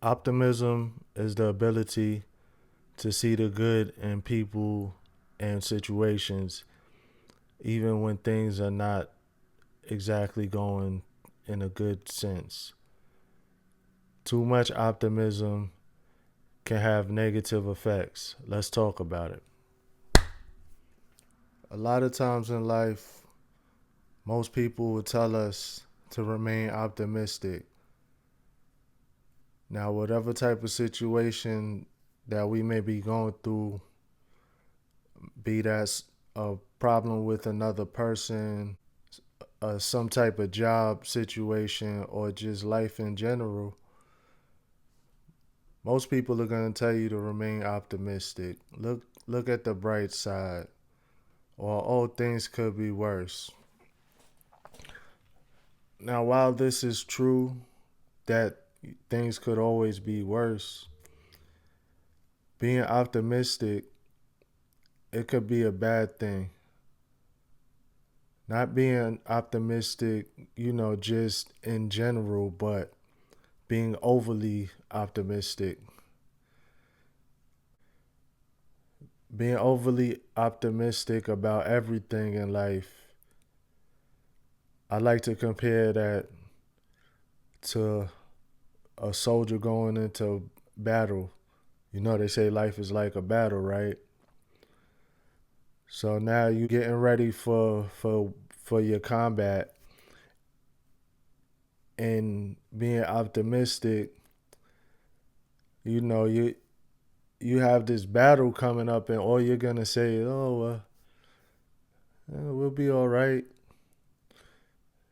Optimism is the ability to see the good in people and situations, even when things are not exactly going in a good sense. Too much optimism can have negative effects. Let's talk about it. A lot of times in life, most people will tell us to remain optimistic. Now, whatever type of situation that we may be going through, be that a problem with another person, some type of job situation, or just life in general, most people are going to tell you to remain optimistic. Look at the bright side, or oh, things could be worse. Now, while this is true that things could always be worse, being optimistic, it could be a bad thing. Not being optimistic, just in general, but being overly optimistic. Being overly optimistic about everything in life, I like to compare that to a soldier going into battle. They say life is like a battle, right? So now you getting ready for your combat, and being optimistic, you have this battle coming up, and all you're gonna say is, "Oh, we'll be all right.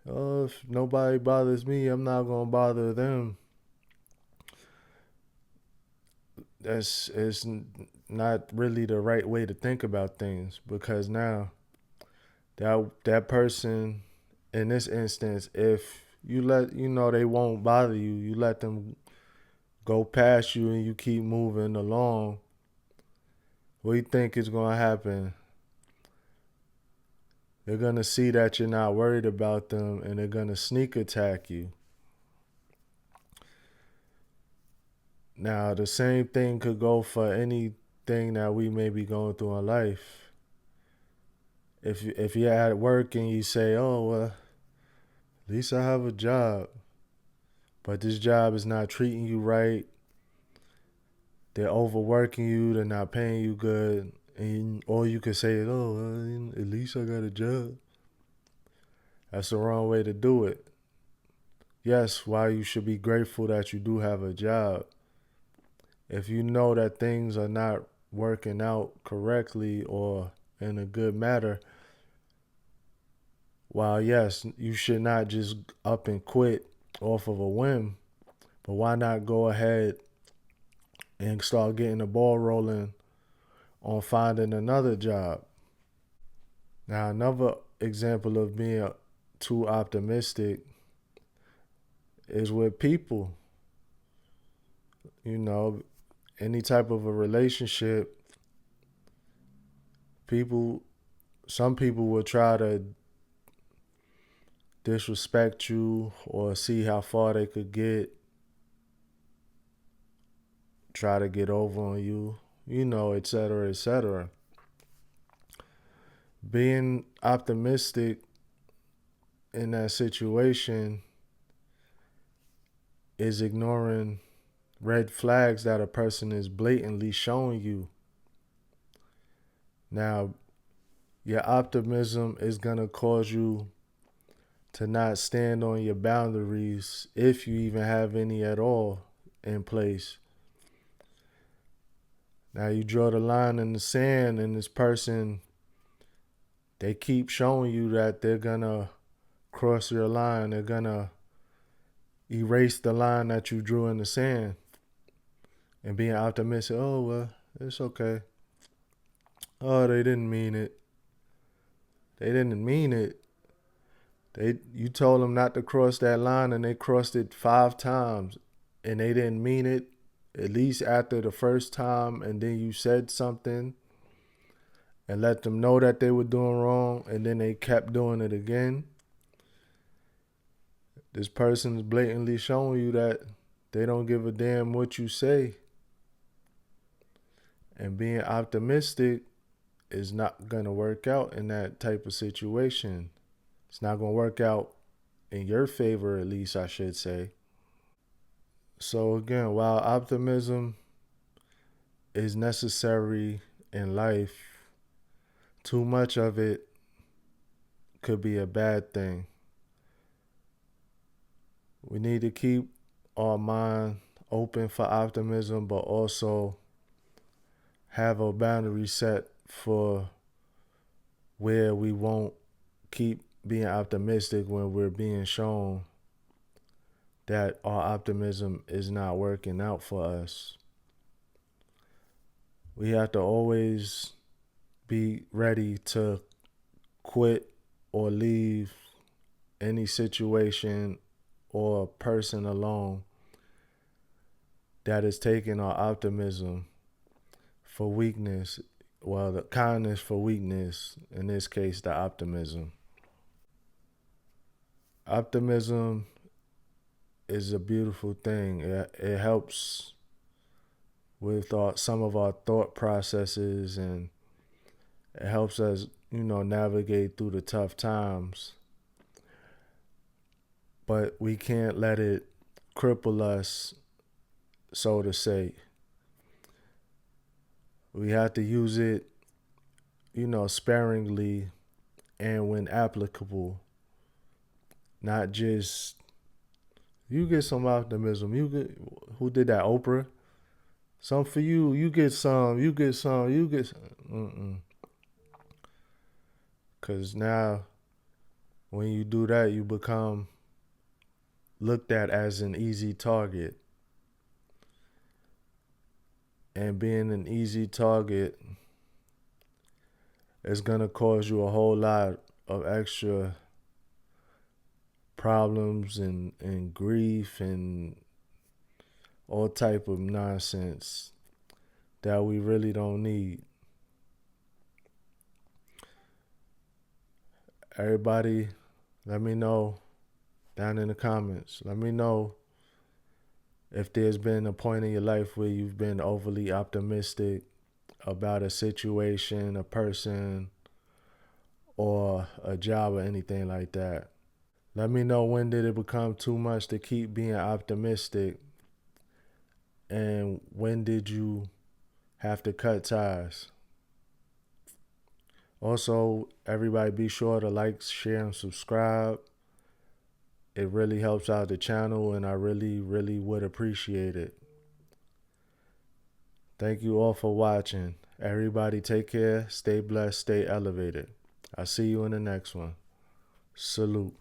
Oh, if nobody bothers me, I'm not gonna bother them." That's it's not really the right way to think about things, because now that person, in this instance, if you let they won't bother you, you let them go past you and you keep moving along, what do you think is gonna happen? They're gonna see that you're not worried about them, and they're gonna sneak attack you. Now, the same thing could go for anything that we may be going through in life. If you're at work and you say, "Oh well, at least I have a job," but this job is not treating you right, they're overworking you, they're not paying you good, and all you can say is, "Oh, well, at least I got a job." That's the wrong way to do it. Yes, while you should be grateful that you do have a job, if you know that things are not working out correctly or in a good manner, while yes, you should not just up and quit off of a whim, but why not go ahead and start getting the ball rolling on finding another job? Now, another example of being too optimistic is with people. You know, any type of a relationship, people, some people will try to disrespect you or see how far they could get, try to get over on you, etc., etc. Being optimistic in that situation is ignoring red flags that a person is blatantly showing you. Now, your optimism is going to cause you to not stand on your boundaries, if you even have any at all in place. Now, you draw the line in the sand, and this person, they keep showing you that they're going to cross your line. They're going to erase the line that you drew in the sand. And being optimistic, "Oh, well, it's okay. Oh, they didn't mean it. They didn't mean it. You told them not to cross that line, and they crossed it 5 times, and they didn't mean it. At least after the first time, and then you said something and let them know that they were doing wrong, and then they kept doing it again. This person is blatantly showing you that They don't give a damn what you say. And being optimistic is not going to work out in that type of situation. It's not going to work out in your favor, at least, I should say. So, again, while optimism is necessary in life, too much of it could be a bad thing. We need to keep our mind open for optimism, but also have a boundary set for where we won't keep being optimistic when we're being shown that our optimism is not working out for us. We have to always be ready to quit or leave any situation or person alone that is taking our optimism for weakness. Well, the kindness for weakness, in this case, the optimism. Optimism is a beautiful thing. It helps with some of our thought processes, and it helps us, navigate through the tough times. But we can't let it cripple us, so to say. We have to use it, sparingly and when applicable. Not just you get some optimism. You get who did that? Oprah. Some for you. You get some. You get some. You get. Mm-mm. Cause now, when you do that, you become looked at as an easy target. And being an easy target is gonna cause you a whole lot of extra problems and grief and all type of nonsense that we really don't need. Everybody, let me know down in the comments. Let me know if there's been a point in your life where you've been overly optimistic about a situation, a person, or a job or anything like that. Let me know, when did it become too much to keep being optimistic, and when did you have to cut ties? Also, everybody be sure to like, share, and subscribe. It really helps out the channel, and I really, really would appreciate it. Thank you all for watching. Everybody take care, stay blessed, stay elevated. I'll see you in the next one. Salute.